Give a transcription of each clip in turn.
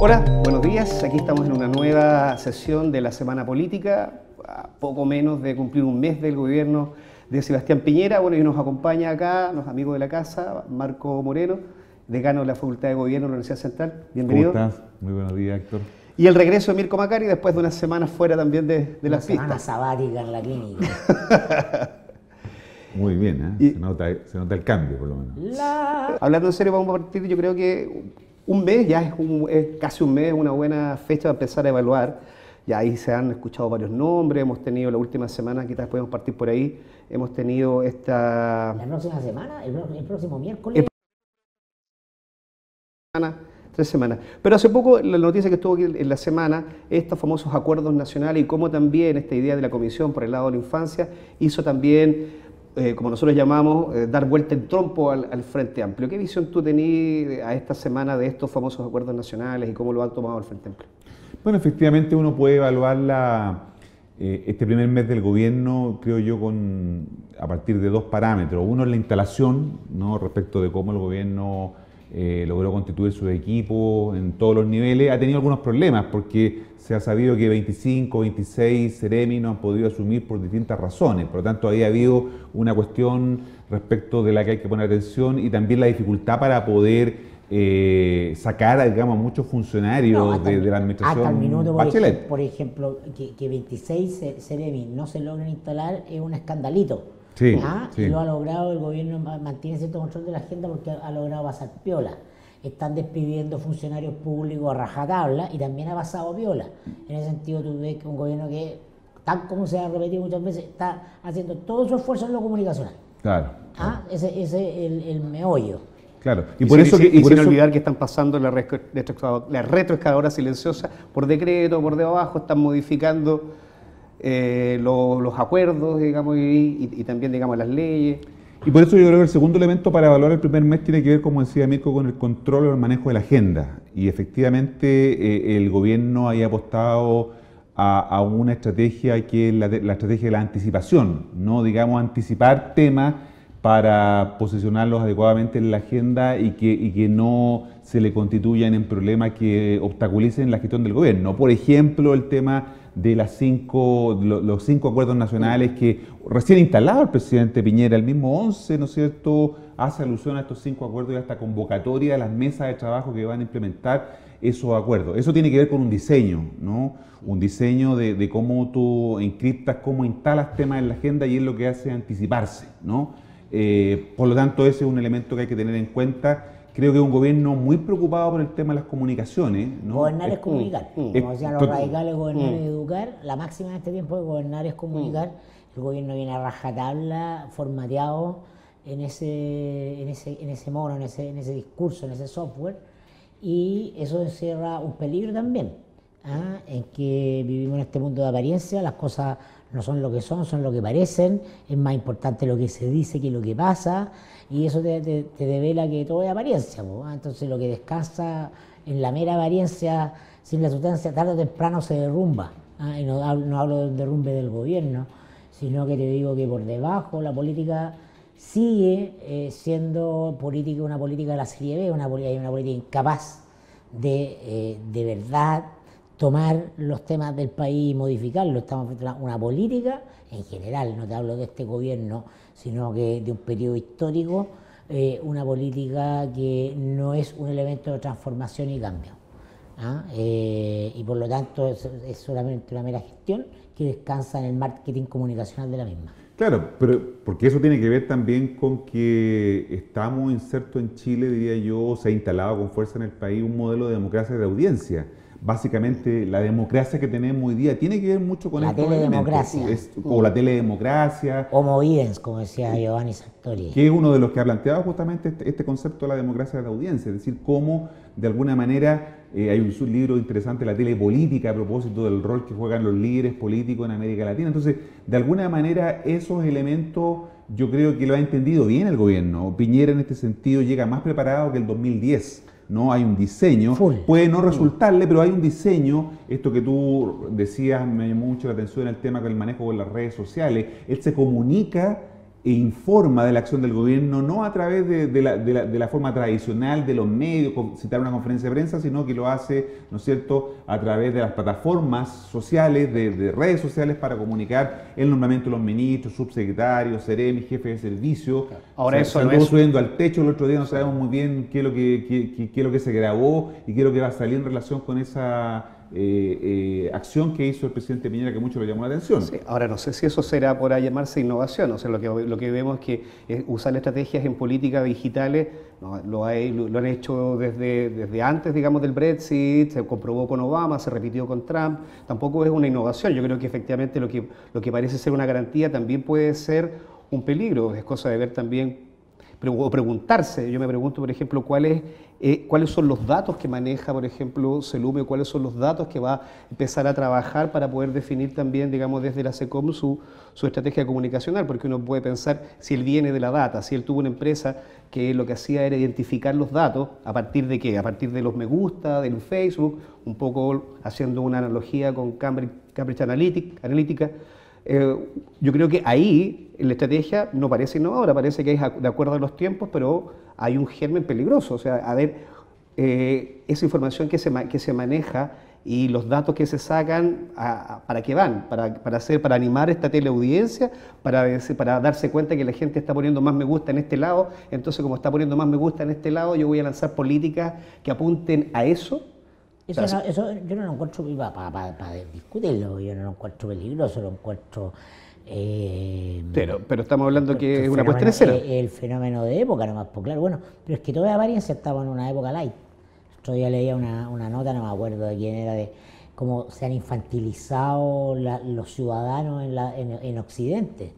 Hola, buenos días. Aquí estamos en una nueva sesión de la Semana Política, a poco menos de cumplir un mes del gobierno de Sebastián Piñera. Bueno, y nos acompaña acá los amigos de la casa, Marco Moreno, decano de la Facultad de Gobierno de la Universidad Central. Bienvenido. ¿Cómo estás? Muy buenos días, Héctor. Y el regreso de Mirko Macari después de unas semanas fuera también de las pistas. Una semana sabática en la clínica. Muy bien, ¿eh? Se nota el cambio, por lo menos. Hablando en serio, vamos a partir, yo creo que un mes, ya es casi un mes, una buena fecha para empezar a evaluar. Ya ahí se han escuchado varios nombres, hemos tenido la última semana, quizás podemos partir por ahí, hemos tenido esta... ¿La próxima semana? ¿El próximo miércoles? 3 semanas. Pero hace poco la noticia que estuvo aquí en la semana, estos famosos acuerdos nacionales y cómo también esta idea de la Comisión por el lado de la infancia hizo también, como nosotros llamamos, dar vuelta en trompo al Frente Amplio. ¿Qué visión tú tenías a esta semana de estos famosos acuerdos nacionales y cómo lo han tomado el Frente Amplio? Bueno, efectivamente uno puede evaluar este primer mes del gobierno, creo yo, a partir de dos parámetros. Uno es la instalación, ¿no?, respecto de cómo el gobierno logró constituir su equipo en todos los niveles. Ha tenido algunos problemas porque se ha sabido que 25, 26 seremi no han podido asumir por distintas razones. Por lo tanto, ahí ha habido una cuestión respecto de la que hay que poner atención y también la dificultad para poder sacar, digamos, a muchos funcionarios de la administración hasta el minuto, Bachelet. por ejemplo, que 26 seremi no se logran instalar es un escandalito. Sí, sí. Y lo ha logrado, el gobierno mantiene cierto control de la agenda porque ha logrado pasar piola. Están despidiendo funcionarios públicos a rajatabla y también ha pasado piola. En ese sentido, tú ves que un gobierno que, tal como se ha repetido muchas veces, está haciendo todo su esfuerzo en lo comunicacional. Claro. Ese es el meollo. Claro. Y sin olvidar que están pasando la retroexcavadora silenciosa por decreto, por debajo, están modificando los acuerdos, digamos, y también, digamos, las leyes. Y por eso yo creo que el segundo elemento para evaluar el primer mes tiene que ver, como decía Mirko, con el control o el manejo de la agenda. Y efectivamente el gobierno haya apostado a una estrategia que es la estrategia de la anticipación, no, digamos, anticipar temas para posicionarlos adecuadamente en la agenda y que no se le constituyan en problemas que obstaculicen la gestión del gobierno. Por ejemplo, el tema de los 5 acuerdos nacionales que recién instalado el presidente Piñera, el mismo 11, ¿no es cierto?, hace alusión a estos 5 acuerdos y a esta convocatoria de las mesas de trabajo que van a implementar esos acuerdos. Eso tiene que ver con un diseño, ¿no? Un diseño de cómo tú encriptas, cómo instalas temas en la agenda y es lo que hace anticiparse, ¿no? Por lo tanto, ese es un elemento que hay que tener en cuenta. Creo que es un gobierno muy preocupado por el tema de las comunicaciones, ¿no? Gobernar es comunicar. Como decían los radicales, gobernar es educar. La máxima en este tiempo de gobernar es comunicar. El gobierno viene a rajatabla, formateado en ese mono, en ese discurso, en ese software. Y eso encierra un peligro también, en que vivimos en este mundo de apariencia, las cosas no son lo que son lo que parecen, es más importante lo que se dice que lo que pasa, y eso te devela que todo es apariencia, entonces lo que descansa en la mera apariencia, sin la sustancia, tarde o temprano se derrumba, y no hablo del derrumbe del gobierno, sino que te digo que por debajo la política sigue siendo una política de la serie B, una política incapaz de verdad tomar los temas del país y modificarlos. Estamos frente a una política en general, no te hablo de este gobierno, sino que de un periodo histórico, una política que no es un elemento de transformación y cambio. Y por lo tanto es solamente una mera gestión que descansa en el marketing comunicacional de la misma. Claro, pero porque eso tiene que ver también con que estamos insertos en Chile, diría yo, se ha instalado con fuerza en el país un modelo de democracia de audiencia. Básicamente la democracia que tenemos hoy día tiene que ver mucho con la teledemocracia. O la teledemocracia. Homo videns, como decía Giovanni Sartori. Que es uno de los que ha planteado justamente este concepto de la democracia de la audiencia, es decir, cómo de alguna manera hay un libro interesante, La telepolítica, a propósito del rol que juegan los líderes políticos en América Latina. Entonces, de alguna manera esos elementos yo creo que lo ha entendido bien el gobierno. Piñera en este sentido llega más preparado que el 2010. ¿No? Hay un diseño, puede no resultarle, pero hay un diseño. Esto que tú decías me llamó mucho la atención, el tema con el manejo de las redes sociales. Él se comunica e informa de la acción del gobierno, no a través de la forma tradicional de los medios, citar una conferencia de prensa, sino que lo hace, ¿no es cierto?, a través de las plataformas sociales, de redes sociales, para comunicar el nombramiento de los ministros, subsecretarios, seremi, jefe de servicio. Ahora eso no es subiendo al techo el otro día, no sabemos muy bien qué es lo que se grabó y qué es lo que va a salir en relación con esa acción que hizo el presidente Piñera, que mucho le llamó la atención. Sí, ahora no sé si eso será por llamarse innovación, o sea, lo que vemos es que usar estrategias en políticas digitales no, lo han hecho desde antes, digamos, del Brexit, se comprobó con Obama, se repitió con Trump, tampoco es una innovación. Yo creo que efectivamente lo que parece ser una garantía también puede ser un peligro, es cosa de ver también o preguntarse. Yo me pregunto, por ejemplo, cuáles son los datos que maneja, por ejemplo, Celume, cuáles son los datos que va a empezar a trabajar para poder definir también, digamos, desde la SECOM su estrategia comunicacional, porque uno puede pensar si él viene de la data, si él tuvo una empresa que lo que hacía era identificar los datos, ¿a partir de qué? A partir de los me gusta, del Facebook, un poco haciendo una analogía con Cambridge Analytica. Yo creo que ahí la estrategia no parece innovadora, parece que es de acuerdo a los tiempos, pero hay un germen peligroso. O sea, a ver, esa información que se maneja y los datos que se sacan, ¿para qué van? Para animar esta teleaudiencia, para darse cuenta que la gente está poniendo más me gusta en este lado, entonces como está poniendo más me gusta en este lado, yo voy a lanzar políticas que apunten a eso. Eso yo no lo encuentro para discutirlo, yo no lo encuentro peligroso, lo encuentro... pero estamos hablando que es una puesta en escena. El fenómeno de época nomás, pues claro, bueno, pero es que toda Apariencia estaba en una época light. Otro día leía una nota, no me acuerdo de quién era, de cómo se han infantilizado los ciudadanos en Occidente.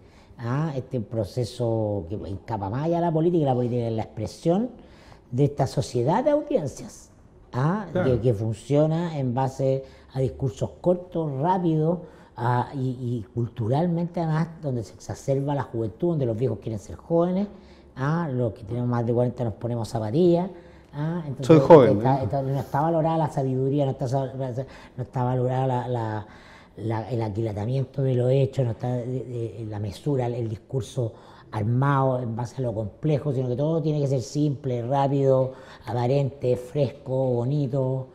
Este proceso que escapa más allá de la política es la expresión de esta sociedad de audiencias. Claro. que funciona en base a discursos cortos, rápidos y culturalmente además donde se exacerba la juventud, donde los viejos quieren ser jóvenes, los que tenemos más de 40 nos ponemos zapatillas. Entonces, soy joven. No está valorada la sabiduría, no está valorada el aquilatamiento de lo hecho, no está la mesura, el discurso armado en base a lo complejo, sino que todo tiene que ser simple, rápido, aparente, fresco, bonito.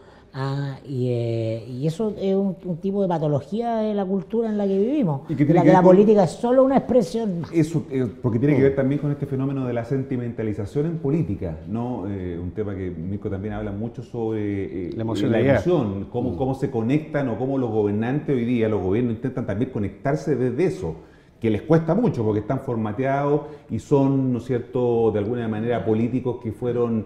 Y eso es un tipo de patología de la cultura en la que vivimos, en la que la política es solo una expresión más. Eso, porque tiene que ver también con este fenómeno de la sentimentalización en política, ¿no? Un tema que Mirko también habla mucho sobre la emoción, cómo se conectan o cómo los gobernantes hoy día, los gobiernos intentan también conectarse desde eso, que les cuesta mucho porque están formateados y son, ¿no es cierto?, de alguna manera políticos que fueron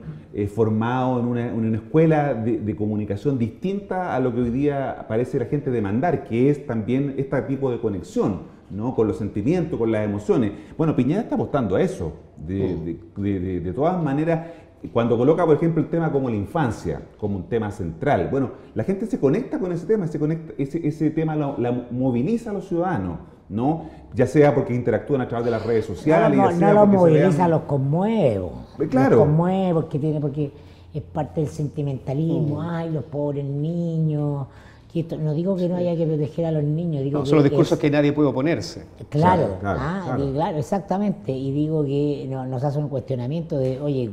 formados en una escuela de comunicación distinta a lo que hoy día parece la gente demandar, que es también este tipo de conexión, ¿no?, con los sentimientos, con las emociones. Bueno, Piñera está apostando a eso, de todas maneras. Cuando coloca, por ejemplo, el tema como la infancia, como un tema central, bueno, la gente se conecta con ese tema, ese tema la moviliza a los ciudadanos, ¿no? Ya sea porque interactúan a través de las redes sociales. No los moviliza, los conmuevo. Claro. Los conmuevo porque es parte del sentimentalismo. Ay, los pobres niños. No digo que no haya que proteger a los niños. Digo son los discursos que nadie puede oponerse. Claro, claro, exactamente. Y digo que nos hace un cuestionamiento de, oye,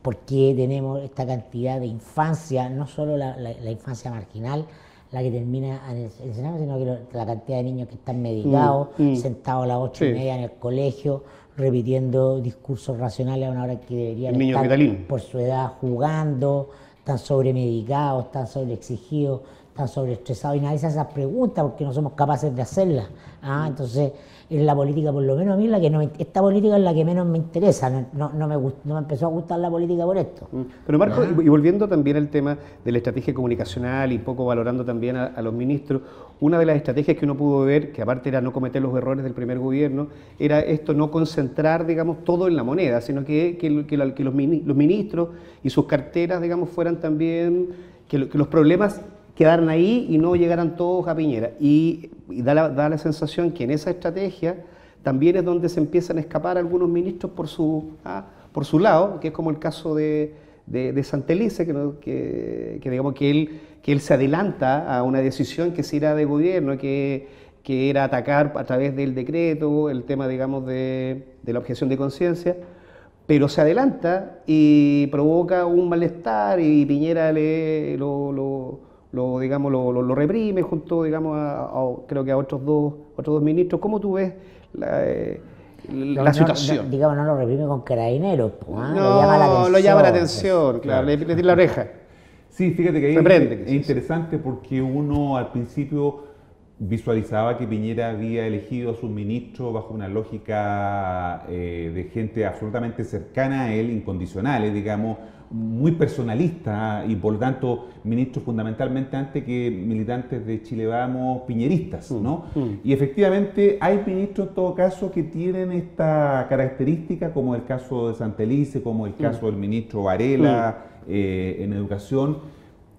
¿por qué tenemos esta cantidad de infancia? No solo la infancia marginal, la que termina en el Senado, sino que la cantidad de niños que están medicados, sentados a las 8:30 en el colegio, repitiendo discursos racionales a una hora que deberían estar por su edad jugando, están sobremedicados, están sobreexigidos, están sobreestresados y nadie se hace esas preguntas porque no somos capaces de hacerlas. Entonces, en la política, por lo menos a mí, esta política es la que menos me interesa. No me empezó a gustar la política por esto. Pero Marco, y volviendo también al tema de la estrategia comunicacional y poco valorando también a los ministros, una de las estrategias que uno pudo ver, que aparte era no cometer los errores del primer gobierno, era esto, no concentrar, digamos, todo en la moneda, sino que los ministros y sus carteras, digamos, fueran también, que los problemas quedaran ahí y no llegaran todos a Piñera. Y da la sensación que en esa estrategia también es donde se empiezan a escapar algunos ministros por su lado, que es como el caso de Santelice, que digamos que él se adelanta a una decisión que se irá de gobierno, que que era atacar a través del decreto el tema, digamos, de la objeción de conciencia, pero se adelanta y provoca un malestar y Piñera lo reprime junto, digamos, creo que a otros dos ministros. ¿Cómo tú ves la situación? Digamos, no lo reprime con carabineros, no, lo llama la atención, claro, le tira la oreja. Sí, fíjate que ahí Reprende, es interesante porque uno al principio visualizaba que Piñera había elegido a sus ministros bajo una lógica de gente absolutamente cercana a él, incondicionales, digamos, muy personalista y por lo tanto ministros fundamentalmente antes que militantes de Chile Vamos, piñeristas, ¿no? Y efectivamente hay ministros en todo caso que tienen esta característica, como el caso de Santelice, como el caso del ministro Varela en educación,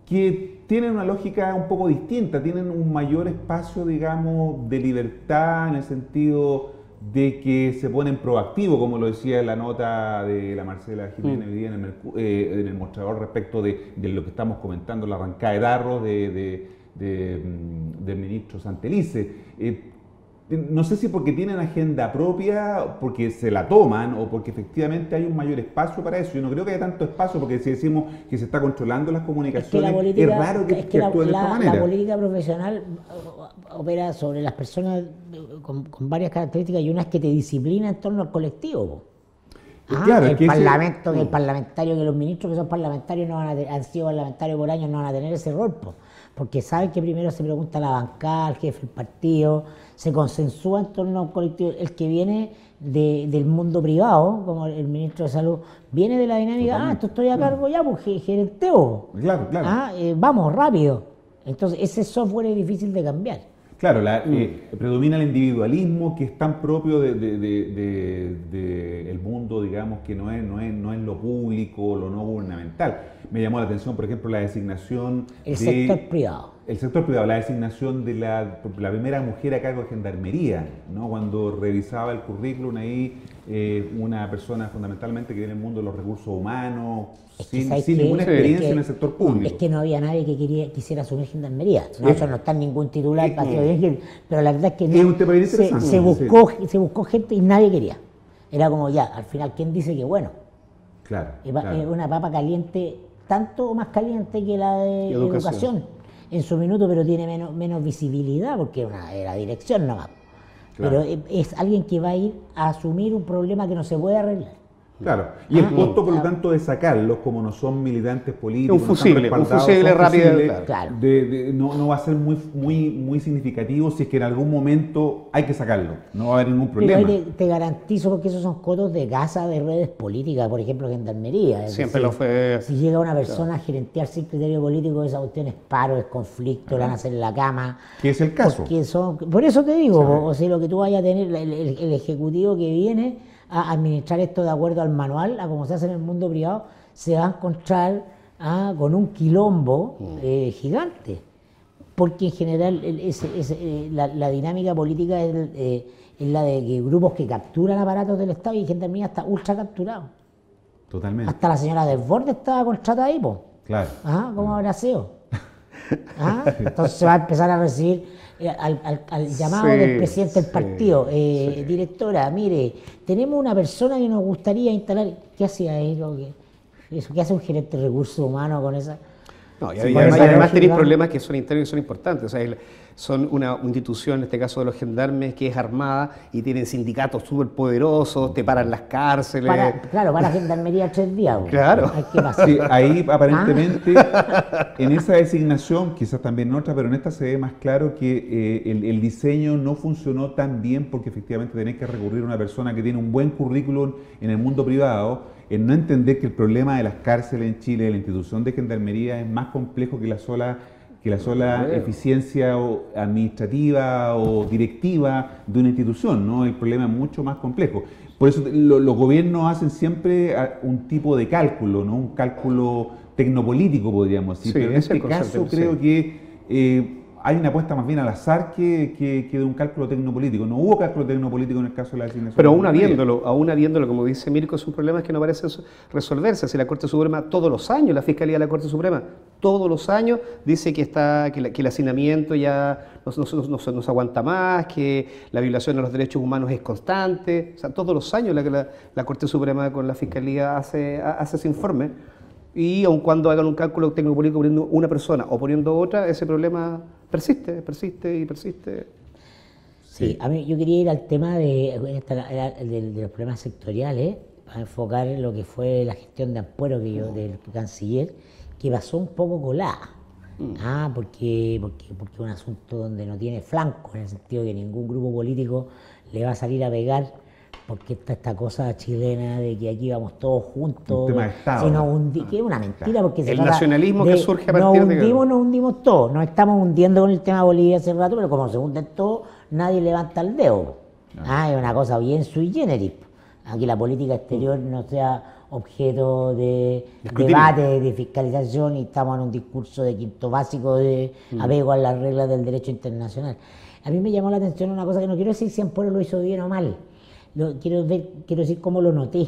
que tienen una lógica un poco distinta, tienen un mayor espacio, digamos, de libertad en el sentido de que se ponen proactivos, como lo decía en la nota de la Marcela Jiménez hoy día en el mostrador respecto de lo que estamos comentando, la arrancada de darros del ministro Santelice. No sé si porque tienen agenda propia, porque se la toman o porque efectivamente hay un mayor espacio para eso. Yo no creo que haya tanto espacio porque si decimos que se está controlando las comunicaciones, es raro que actúen de esta manera. La política profesional opera sobre las personas con varias características y unas que te disciplina en torno al colectivo. Claro, el parlamento, que el parlamentario, que los ministros que son parlamentarios han sido parlamentarios por años, no van a tener ese rol, porque saben que primero se pregunta a la bancada, al jefe del partido, se consensúa en torno a un colectivo. El que viene del mundo privado, como el ministro de Salud, viene de la dinámica, esto estoy a cargo ya, pues gerenteo. Claro. Vamos, rápido. Entonces, ese software es difícil de cambiar. Claro, predomina el individualismo que es tan propio del mundo, digamos, que no es lo público, lo no gubernamental. Me llamó la atención, por ejemplo, la designación del sector privado. El sector privado, la designación de la primera mujer a cargo de Gendarmería, ¿no? Cuando revisaba el currículum ahí, una persona fundamentalmente que viene del mundo de los recursos humanos, sin ninguna experiencia en el sector público. Es que no había nadie que quisiera asumir Gendarmería. Eso no está en ningún titular, pero la verdad es que es un tema bien interesante. Se buscó gente y nadie quería. Era como ya, al final, ¿quién dice que bueno? Claro. Es una papa caliente, tanto o más caliente que la de educación en su minuto, pero tiene menos visibilidad porque era dirección nomás. Claro. Pero es alguien que va a ir a asumir un problema que no se puede arreglar. Claro, y el costo, por lo tanto, de sacarlos, como no son militantes políticos, un fusible rápido, claro. No va a ser muy significativo si es que en algún momento hay que sacarlo, no va a haber ningún problema. Pero te garantizo, porque esos son cotos de casa de redes políticas, por ejemplo, Gendarmería. Siempre lo fue. Si llega una persona a gerentear sin criterio político, esa cuestión es paro, es conflicto, la van a hacer en la cama. ¿Qué es el caso? Por eso te digo, o sea, lo que tú vayas a tener, el ejecutivo que viene a administrar esto de acuerdo al manual, a como se hace en el mundo privado, se va a encontrar con un quilombo gigante. Porque en general la dinámica política es la de que grupos que capturan aparatos del Estado, y Gendarmería está ultra capturado. Totalmente. Hasta la señora Desbordes estaba contratada ahí, po. Claro. ¿Cómo habrá sido? Entonces se va a empezar a recibir al llamado del presidente del partido, directora, mire, tenemos una persona que nos gustaría instalar. ¿Qué hacía él? ¿Qué hace un gerente de recursos humanos con esa? No, y además tenéis problemas que son internos y son importantes. O sea, son una institución, en este caso de los gendarmes, que es armada y tienen sindicatos súper poderosos, te paran las cárceles. Para Gendarmería 3 días. Claro. Sí, ahí aparentemente, en esa designación, quizás también en otra, pero en esta se ve más claro que el diseño no funcionó tan bien porque efectivamente tenés que recurrir a una persona que tiene un buen currículum en el mundo privado, en no entender que el problema de las cárceles en Chile, de la institución de Gendarmería, es más complejo que la sola eficiencia administrativa o directiva de una institución, ¿no? El problema es mucho más complejo. Por eso los gobiernos hacen siempre un tipo de cálculo, ¿no? Un cálculo tecnopolítico, podríamos decir. Sí, pero en este caso creo que hay una apuesta más bien al azar que de un cálculo tecnopolítico. No hubo cálculo tecnopolítico en el caso de la designación. Pero aún habiéndolo, como dice Mirko, es un problema que no parece resolverse. Si la Corte Suprema todos los años, la Fiscalía de la Corte Suprema todos los años dice que el hacinamiento ya no se aguanta más, que la violación de los derechos humanos es constante. O sea, todos los años la Corte Suprema con la Fiscalía hace ese informe. Y aun cuando hagan un cálculo tecnopolítico poniendo una persona o poniendo otra, ese problema persiste. Sí, a mí yo quería ir al tema de los problemas sectoriales, a enfocar lo que fue la gestión de Ampuero del canciller, que pasó un poco colada. Porque es un asunto donde no tiene flanco, en el sentido de que ningún grupo político le va a salir a pegar, porque está esta cosa chilena de que aquí vamos todos juntos, un tema de Estado, que es una mentira, porque el nacionalismo que surge a partir de... Nos hundimos todos, nos estamos hundiendo con el tema de Bolivia hace rato, pero como se hunden todos, nadie levanta el dedo. Es una cosa bien sui generis. Aquí la política exterior no sea objeto de debate, de fiscalización, y estamos en un discurso de quinto básico de apego a las reglas del derecho internacional. A mí me llamó la atención una cosa que no quiero decir si Ampuero lo hizo bien o mal. Quiero decir cómo lo noté.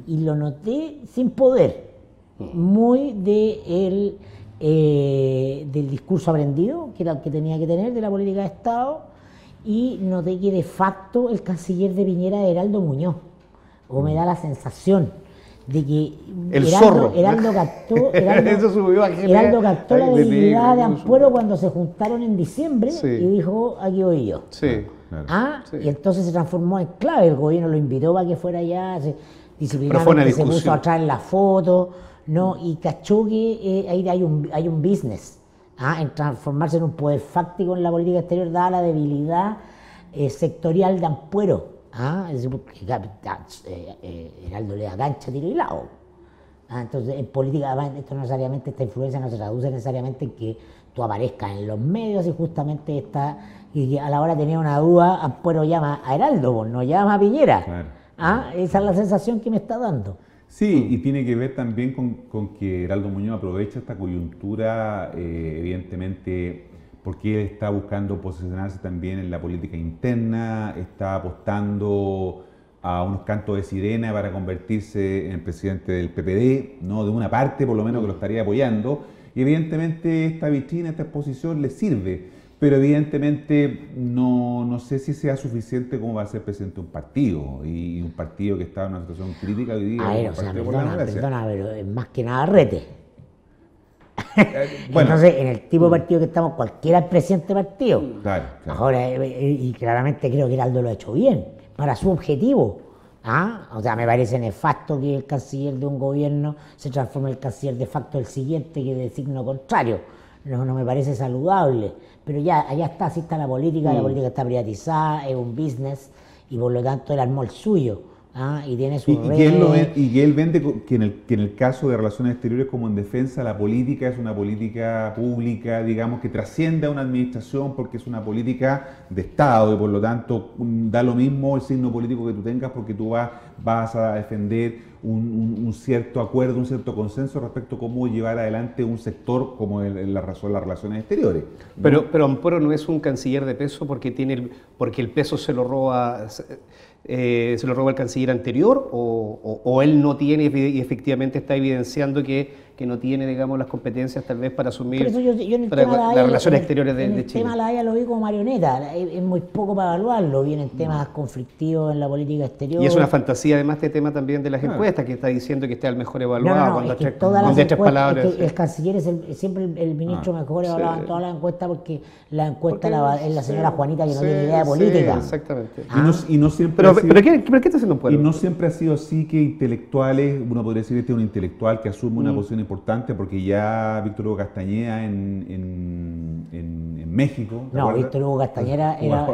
Y lo noté sin poder, muy del discurso aprendido que tenía que tener de la política de Estado, y noté que de facto el canciller de Piñera era Heraldo Muñoz, o me da la sensación de que Heraldo captó la debilidad de Ampuero cuando se juntaron en diciembre y dijo, aquí voy yo. Y entonces se transformó en clave, el gobierno lo invitó para que fuera allá, disciplinadamente se puso a traer la foto, y cachó que ahí hay un business, en transformarse en un poder fáctico en la política exterior, dada la debilidad sectorial de Ampuero. Es decir, porque Heraldo le da cancha, tiro y lado. Entonces, en política, esta influencia no se traduce necesariamente en que tú aparezcas en los medios, y justamente y a la hora de tener una duda, Ampuero llama a Heraldo, no llama a Piñera. Claro. Esa es la sensación que me está dando. Sí, y tiene que ver también con que Heraldo Muñoz aprovecha esta coyuntura, evidentemente, porque él está buscando posicionarse también en la política interna, está apostando a unos cantos de sirena para convertirse en el presidente del PPD, ¿no? De una parte por lo menos que lo estaría apoyando, y evidentemente esta vitrina, esta exposición le sirve, pero evidentemente no sé si sea suficiente como va a ser presidente de un partido, y un partido que está en una situación crítica hoy día. Perdona, pero es más que nada rete. Entonces, en el tipo de partido que estamos, cualquiera es presidente de partido. Claro. Ahora, y claramente creo que Heraldo lo ha hecho bien, para su objetivo. O sea, me parece nefasto que el canciller de un gobierno se transforme en el canciller de facto del siguiente, que es de signo contrario. No me parece saludable. Pero ya, allá está, así está la política está privatizada, es un business, y por lo tanto él armó el suyo. Y tiene su y él vende que en el caso de relaciones exteriores, como en defensa, la política es una política pública, digamos, que trasciende a una administración, porque es una política de Estado, y por lo tanto da lo mismo el signo político que tú tengas, porque tú vas a defender un cierto acuerdo, un cierto consenso respecto a cómo llevar adelante un sector como las relaciones exteriores, ¿no? Pero Ampuero no es un canciller de peso porque el peso se lo roba el canciller anterior, o él no tiene y efectivamente está evidenciando que no tiene, digamos, las competencias tal vez para asumir las relaciones exteriores de Chile. El tema de la Haya lo vi como marioneta, es muy poco para evaluarlo, vienen temas conflictivos en la política exterior. Y es una fantasía además este tema también de las encuestas, que está diciendo que está el mejor evaluado, con tres palabras. Es que el canciller es siempre el ministro mejor evaluado en todas las encuestas, porque la encuesta es la señora Juanita, que no tiene idea de política. Exactamente. Y no siempre ¿Pero qué está haciendo Ampuero? Y no siempre ha sido así que intelectuales, uno podría decir, este es un intelectual que asume una posición importante, porque ya Víctor Hugo Castañeda en México... No, Víctor Hugo Castañeda era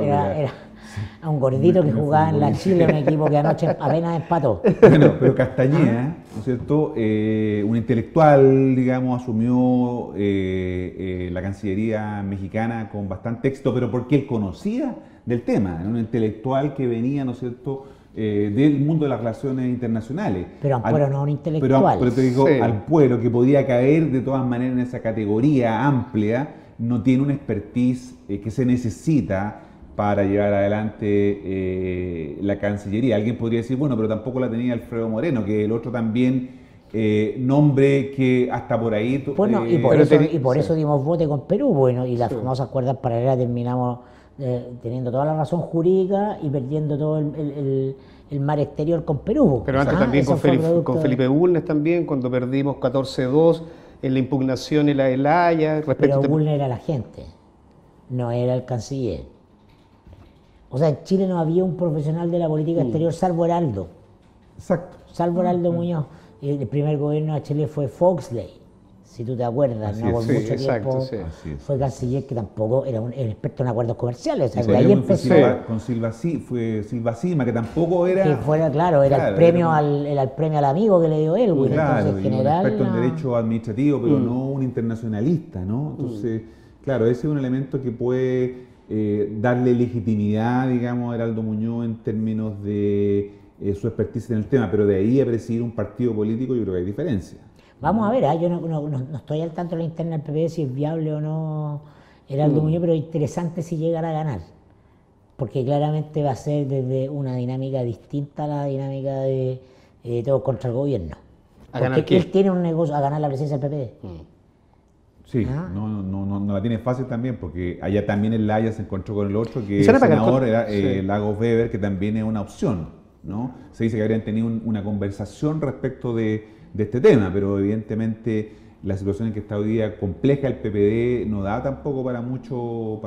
un gordito que jugaba en la Chile, un equipo que anoche apenas empató. Bueno, pero Castañeda, ¿no es cierto?, un intelectual, digamos, asumió la Cancillería mexicana con bastante éxito, pero porque él conocía del tema, era un intelectual que venía, ¿no es cierto?, del mundo de las relaciones internacionales. Pero Ampuero no es un intelectual. Pero te digo, Ampuero, que podía caer de todas maneras en esa categoría amplia, no tiene una expertise que se necesita para llevar adelante la Cancillería. Alguien podría decir, bueno, pero tampoco la tenía Alfredo Moreno, que el otro también nombre que hasta por ahí... Bueno, y por eso dimos voto con Perú, bueno, y las famosas cuerdas paralelas terminamos teniendo toda la razón jurídica y perdiendo todo el mar exterior con Perú. Pero antes también con Felipe Bulnes también, cuando perdimos 14-2 en la impugnación en la Haya. Pero Bulnes era la gente, no era el canciller. O sea, en Chile no había un profesional de la política exterior salvo Heraldo. Exacto. Salvo Heraldo Muñoz. El primer gobierno de Chile fue Foxley, si tú te acuerdas, ¿no? Por mucho tiempo fue canciller, que tampoco era un experto en acuerdos comerciales. O sea, ahí empezó. Con Silva Sima, que tampoco era... Que fuera, claro, era el premio al premio al amigo que le dio él. Claro, entonces, en general, un experto en derecho administrativo, pero no un internacionalista, ¿no? Entonces, claro, ese es un elemento que puede darle legitimidad, digamos, a Heraldo Muñoz en términos de su expertise en el tema, pero de ahí a presidir un partido político yo creo que hay diferencia. Vamos a ver, yo no estoy al tanto de la interna del PP si es viable o no Heraldo Muñoz, pero interesante si llegara a ganar, porque claramente va a ser desde una dinámica distinta a la dinámica de todos contra el gobierno. Porque él tiene un negocio a ganar la presidencia del PP. Sí, no la tiene fácil también, porque allá también en La Haya se encontró con el otro, que el senador era Lagos Weber, que también es una opción, ¿no? Se dice que habrían tenido una conversación respecto de este tema, pero evidentemente la situación en que está hoy día compleja el PPD no da tampoco para mucho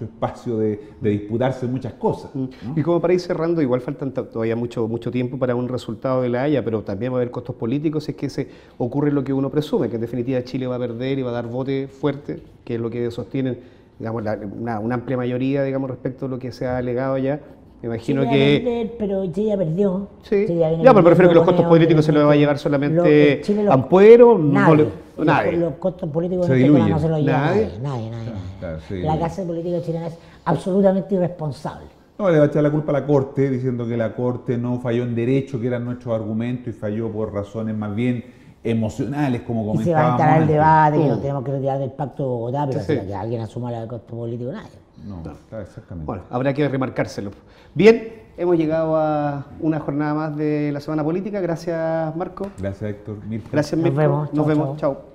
espacio de disputarse muchas cosas, ¿no? Y como para ir cerrando, igual faltan todavía mucho tiempo para un resultado de La Haya, pero también va a haber costos políticos si es que se ocurre lo que uno presume, que en definitiva Chile va a perder y va a dar voto fuerte, que es lo que sostienen, digamos, una amplia mayoría, digamos, respecto a lo que se ha alegado ya. Me imagino que... pero Chile ya perdió. Sí. Ya, pero prefiero que los costos políticos se los va a llevar solamente Ampuero. Nadie. Nadie. Los costos políticos en este tema no se los lleva nadie. Claro, la clase política chilena es absolutamente irresponsable. No, le va a echar la culpa a la Corte, diciendo que la Corte no falló en derecho, que eran nuestros argumentos, y falló por razones más bien emocionales, como comentábamos. Y se va a entrar al debate, que nos tenemos que retirar del Pacto de Bogotá, pero que alguien asuma el costo político, nadie. No, claro, exactamente. Bueno, habrá que remarcárselo. Bien, hemos llegado a una jornada más de la Semana Política. Gracias, Marco. Gracias, Héctor. Gracias, Mirko. Nos vemos. Chao.